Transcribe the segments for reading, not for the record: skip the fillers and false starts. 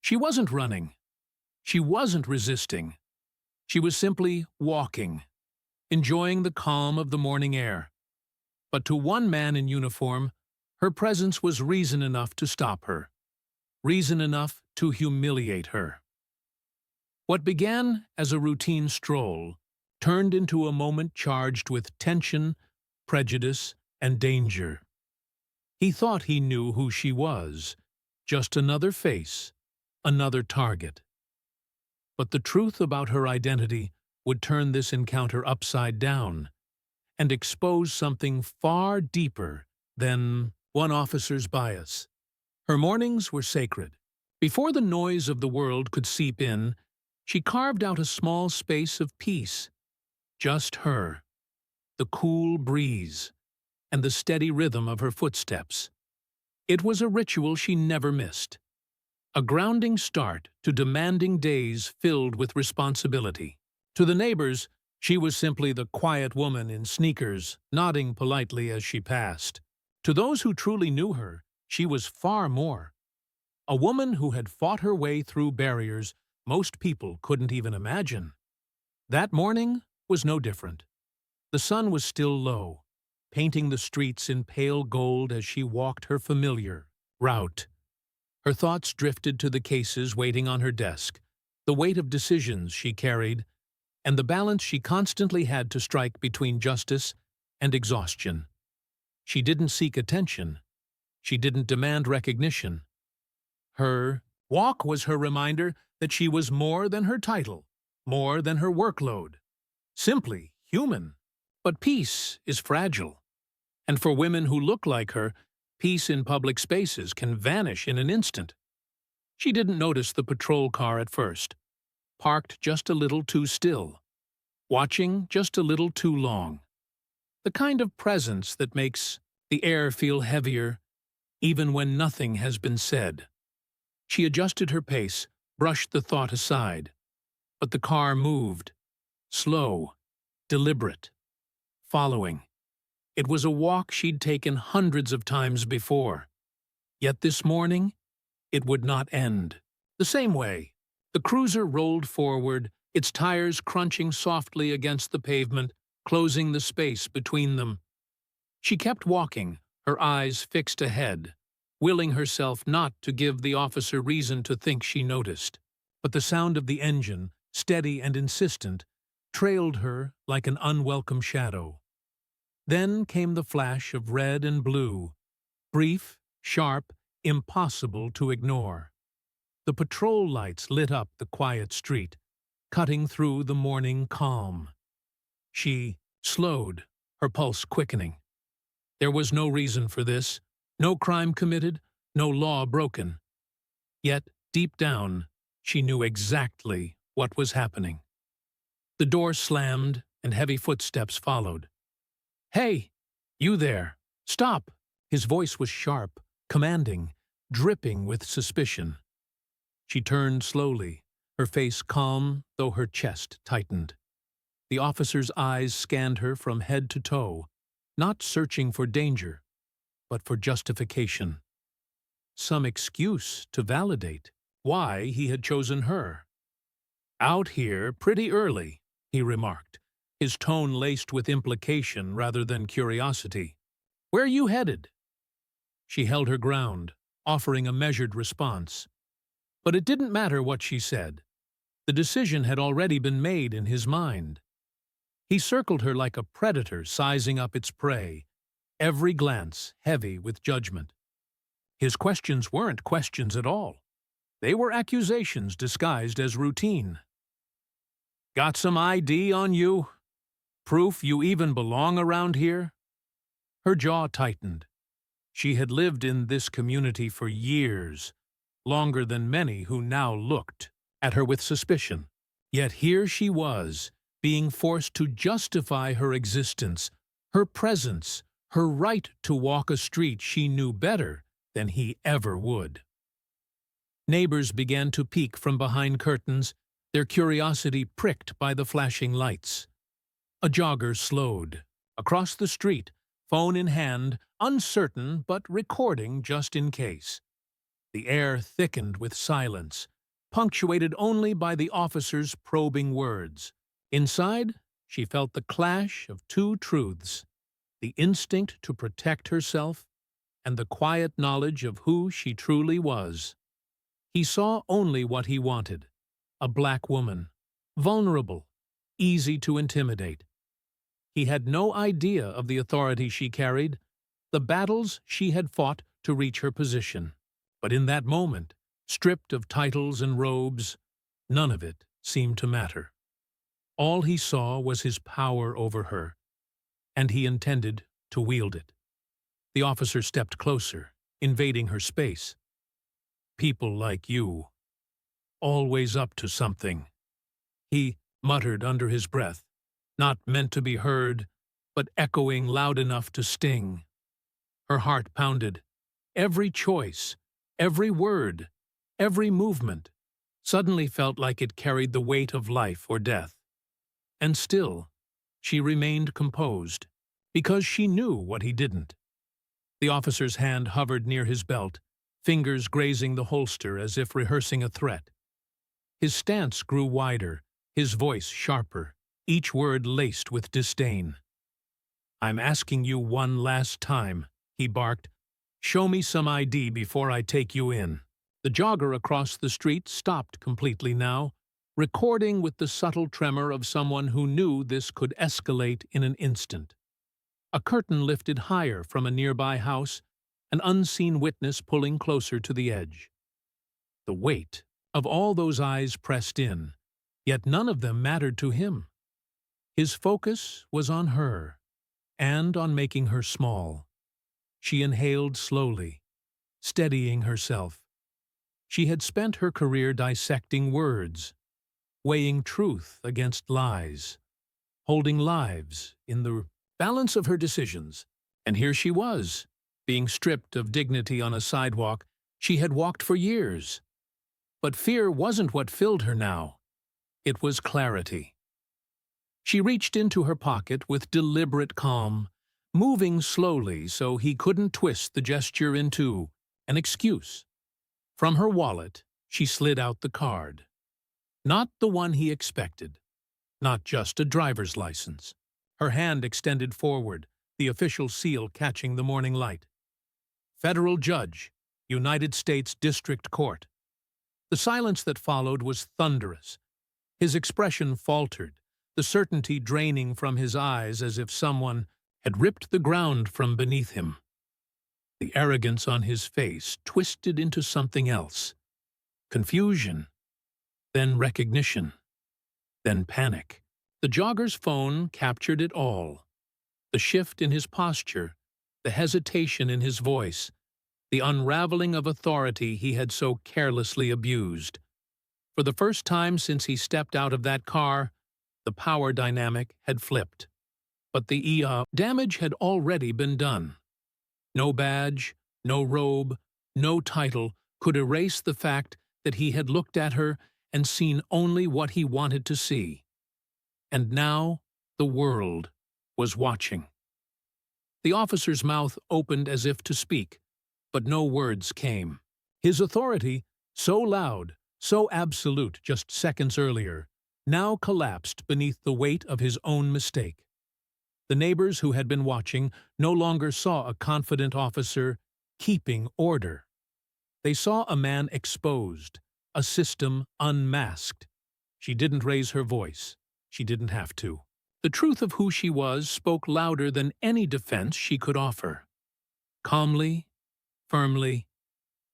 She wasn't running. She wasn't resisting. She was simply walking, enjoying the calm of the morning air. But to one man in uniform, her presence was reason enough to stop her, reason enough to humiliate her. What began as a routine stroll turned into a moment charged with tension, prejudice, and danger. He thought he knew who she was, just another face, another target. But the truth about her identity would turn this encounter upside down and expose something far deeper than one officer's bias. Her mornings were sacred. Before the noise of the world could seep in, she carved out a small space of peace. Just her, the cool breeze, and the steady rhythm of her footsteps. It was a ritual she never missed. A grounding start to demanding days filled with responsibility. To the neighbors, she was simply the quiet woman in sneakers, nodding politely as she passed. To those who truly knew her, she was far more. A woman who had fought her way through barriers most people couldn't even imagine. That morning was no different. The sun was still low, painting the streets in pale gold as she walked her familiar route. Her thoughts drifted to the cases waiting on her desk, the weight of decisions she carried, and the balance she constantly had to strike between justice and exhaustion. She didn't seek attention. She didn't demand recognition. Her walk was her reminder that she was more than her title, more than her workload. Simply human. But peace is fragile. And for women who look like her, peace in public spaces can vanish in an instant. She didn't notice the patrol car at first, parked just a little too still, watching just a little too long. The kind of presence that makes the air feel heavier even when nothing has been said. She adjusted her pace, brushed the thought aside. But the car moved, slow, deliberate, following. It was a walk she'd taken hundreds of times before. Yet this morning, it would not end. The same way, the cruiser rolled forward, its tires crunching softly against the pavement, closing the space between them. She kept walking, her eyes fixed ahead, willing herself not to give the officer reason to think she noticed. But the sound of the engine, steady and insistent, trailed her like an unwelcome shadow. Then came the flash of red and blue, brief, sharp, impossible to ignore. The patrol lights lit up the quiet street, cutting through the morning calm. She slowed, her pulse quickening. There was no reason for this, no crime committed, no law broken. Yet, deep down, she knew exactly what was happening. The door slammed, and heavy footsteps followed. "Hey, you there! Stop!" His voice was sharp, commanding, dripping with suspicion. She turned slowly, her face calm though her chest tightened. The officer's eyes scanned her from head to toe, not searching for danger, but for justification. Some excuse to validate why he had chosen her. "Out here pretty early," he remarked, his tone laced with implication rather than curiosity. "Where are you headed?" She held her ground, offering a measured response. But it didn't matter what she said. The decision had already been made in his mind. He circled her like a predator sizing up its prey, every glance heavy with judgment. His questions weren't questions at all. They were accusations disguised as routine. "Got some ID on you? Proof you even belong around here?" Her jaw tightened. She had lived in this community for years, longer than many who now looked at her with suspicion. Yet here she was, being forced to justify her existence, her presence, her right to walk a street she knew better than he ever would. Neighbors began to peek from behind curtains, their curiosity pricked by the flashing lights. A jogger slowed. Across the street, phone in hand, uncertain but recording just in case. The air thickened with silence, punctuated only by the officer's probing words. Inside, she felt the clash of two truths: the instinct to protect herself and the quiet knowledge of who she truly was. He saw only what he wanted: a black woman, vulnerable, easy to intimidate. He had no idea of the authority she carried, the battles she had fought to reach her position. But in that moment, stripped of titles and robes, none of it seemed to matter. All he saw was his power over her, and he intended to wield it. The officer stepped closer, invading her space. "People like you, always up to something," he muttered under his breath, not meant to be heard, but echoing loud enough to sting. Her heart pounded. Every choice, every word, every movement suddenly felt like it carried the weight of life or death. And still, she remained composed, because she knew what he didn't. The officer's hand hovered near his belt, fingers grazing the holster as if rehearsing a threat. His stance grew wider, his voice sharper, each word laced with disdain. "I'm asking you one last time," he barked. "Show me some ID before I take you in." The jogger across the street stopped completely now, recording with the subtle tremor of someone who knew this could escalate in an instant. A curtain lifted higher from a nearby house, an unseen witness pulling closer to the edge. The weight of all those eyes pressed in, yet none of them mattered to him. His focus was on her, and on making her small. She inhaled slowly, steadying herself. She had spent her career dissecting words, weighing truth against lies, holding lives in the balance of her decisions. And here she was, being stripped of dignity on a sidewalk she had walked for years. But fear wasn't what filled her now. It was clarity. She reached into her pocket with deliberate calm, moving slowly so he couldn't twist the gesture into an excuse. From her wallet, she slid out the card. Not the one he expected. Not just a driver's license. Her hand extended forward, the official seal catching the morning light. "Federal Judge, United States District Court." The silence that followed was thunderous. His expression faltered, the certainty draining from his eyes as if someone had ripped the ground from beneath him. The arrogance on his face twisted into something else. Confusion, then recognition, then panic. The jogger's phone captured it all. The shift in his posture, the hesitation in his voice, the unraveling of authority he had so carelessly abused. For the first time since he stepped out of that car, the power dynamic had flipped. But the damage had already been done. No badge, no robe, no title could erase the fact that he had looked at her and seen only what he wanted to see. And now the world was watching. The officer's mouth opened as if to speak, but no words came. His authority, so loud, so absolute just seconds earlier, now collapsed beneath the weight of his own mistake. The neighbors who had been watching no longer saw a confident officer keeping order. They saw a man exposed, a system unmasked. She didn't raise her voice. She didn't have to. The truth of who she was spoke louder than any defense she could offer. Calmly, firmly,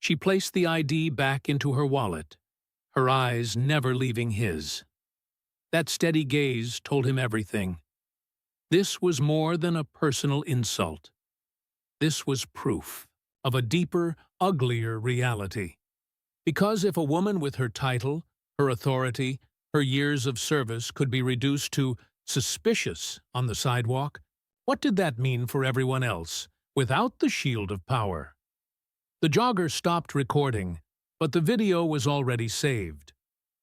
she placed the ID back into her wallet, her eyes never leaving his. That steady gaze told him everything. This was more than a personal insult. This was proof of a deeper, uglier reality. Because if a woman with her title, her authority, her years of service could be reduced to suspicious on the sidewalk, what did that mean for everyone else, without the shield of power? The jogger stopped recording, but the video was already saved.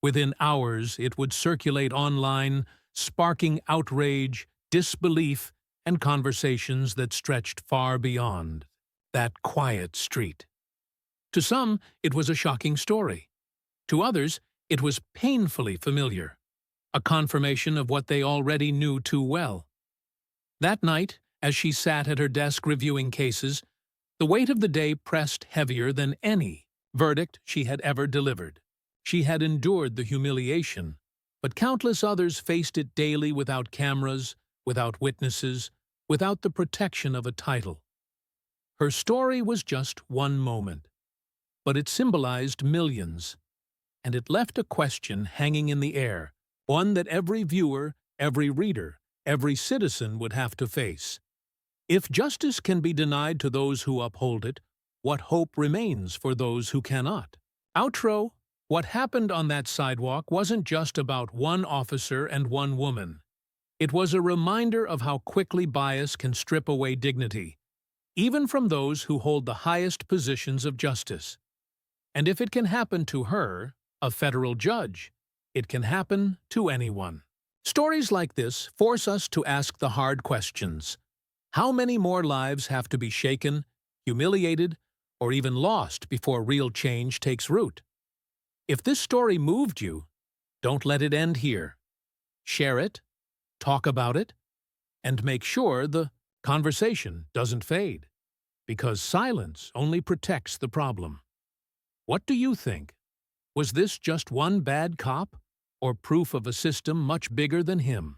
Within hours, it would circulate online, sparking outrage, disbelief, and conversations that stretched far beyond that quiet street. To some, it was a shocking story. To others, It was painfully familiar, a confirmation of what they already knew too well. That night, as she sat at her desk reviewing cases, the weight of the day pressed heavier than any verdict she had ever delivered. She had endured the humiliation, but countless others faced it daily without cameras, without witnesses, without the protection of a title. Her story was just one moment, but it symbolized millions, and it left a question hanging in the air, one that every viewer, every reader, every citizen would have to face. If justice can be denied to those who uphold it, what hope remains for those who cannot? Outro. What happened on that sidewalk wasn't just about one officer and one woman. It was a reminder of how quickly bias can strip away dignity, even from those who hold the highest positions of justice. And if it can happen to her, a federal judge, it can happen to anyone. Stories like this force us to ask the hard questions. How many more lives have to be shaken, humiliated, or even lost before real change takes root? If this story moved you, don't let it end here. Share it, talk about it, and make sure the conversation doesn't fade, because silence only protects the problem. What do you think? Was this just one bad cop, or proof of a system much bigger than him?